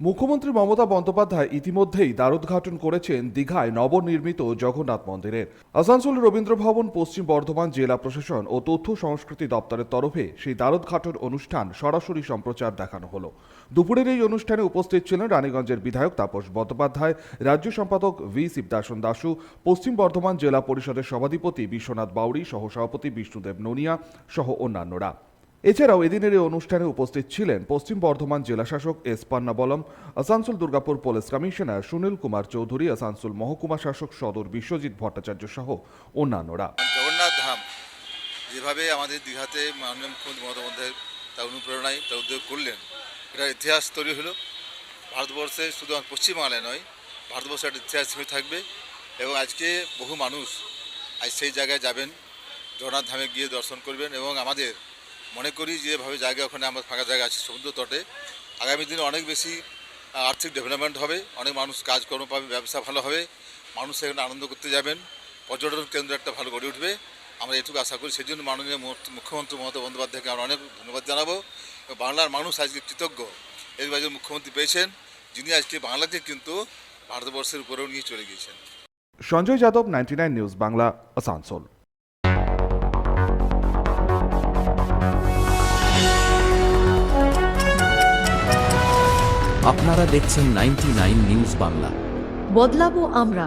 মুখ্যমন্ত্রী মমতা বন্দ্যোপাধ্যায় ইতিমধ্যেই দ্বারোদ্ঘাটন করেছেন দীঘায় নবনির্মিত জগন্নাথ মন্দিরের। আসানসোল রবীন্দ্র ভবন, পশ্চিম বর্ধমান জেলা প্রশাসন ও তথ্য সংস্কৃতি দপ্তরের তরফে সেই দ্বারোদ্ঘাটন অনুষ্ঠান সরাসরি সম্প্রচার দেখানো হলো। দুপুরের এই অনুষ্ঠানে উপস্থিত ছিলেন রানীগঞ্জের বিধায়ক তাপস বন্দ্যোপাধ্যায়, রাজ্য সম্পাদক ভি শিবদাসন দাসু, পশ্চিম বর্ধমান জেলা পরিষদের সভাধিপতি বিশ্বনাথ বাউরি, সহসভাপতি বিষ্ণুদেব ননিয়া সহ অন্যান্যরা। এছাড়াও এদিনের এই অনুষ্ঠানে উপস্থিত ছিলেন পশ্চিম বর্ধমান জেলাশাসক S Pannabalam, Asansol Durgapur police commissioner Sunil Kumar Chowdhury, Asansol মহকুমা শাসক সদর বিশ্বজিৎ ভট্টাচার্য সহ অন্যান্যরা। জগন্নাথ ধাম যেভাবে আমাদের দীঘাতে মাননীয় মুখ্যমন্ত্রী মমতা বন্দ্যোপাধ্যায় তার অনুপ্রেরণায় তার উদ্যোগ করলেন, এটা ইতিহাস তৈরি হলো ভারতবর্ষে, শুধু পশ্চিমবাংলায় নয়, ভারতবর্ষে একটা ইতিহাস হয়ে থাকবে। এবং আজকে বহু মানুষ আজ সেই জায়গায় যাবেন, জগন্নাথ ধামে গিয়ে দর্শন করবেন। এবং আমাদের মনে করি যেভাবে জায়গা ওখানে আমার ফাঁকা জায়গা আছে সমুদ্র তটে, আগামী দিনে অনেক বেশি আর্থিক ডেভেলপমেন্ট হবে, অনেক মানুষ কাজকর্ম পাবে, ব্যবসা ভালো হবে, মানুষ এখানে আনন্দ করতে যাবেন, পর্যটন কেন্দ্র একটা ভালো গড়ে উঠবে। আমরা এটুকু আশা করি। সেই জন্য মাননীয় মুখ্যমন্ত্রী মমতা বন্দ্যোপাধ্যায়কে আমরা অনেক ধন্যবাদ জানাবো। বাংলার মানুষ আজকে কৃতজ্ঞ, এর একজন মুখ্যমন্ত্রী পেয়েছেন যিনি আজকে বাংলাকে কিন্তু ভারতবর্ষের উপরেও নিয়ে চলে গিয়েছেন। সঞ্জয় যাদব, 99 নিউজ বাংলা, আসানসোল। আপনারা দেখছেন 99 নিউজ বাংলা। বদলাবো আমরা।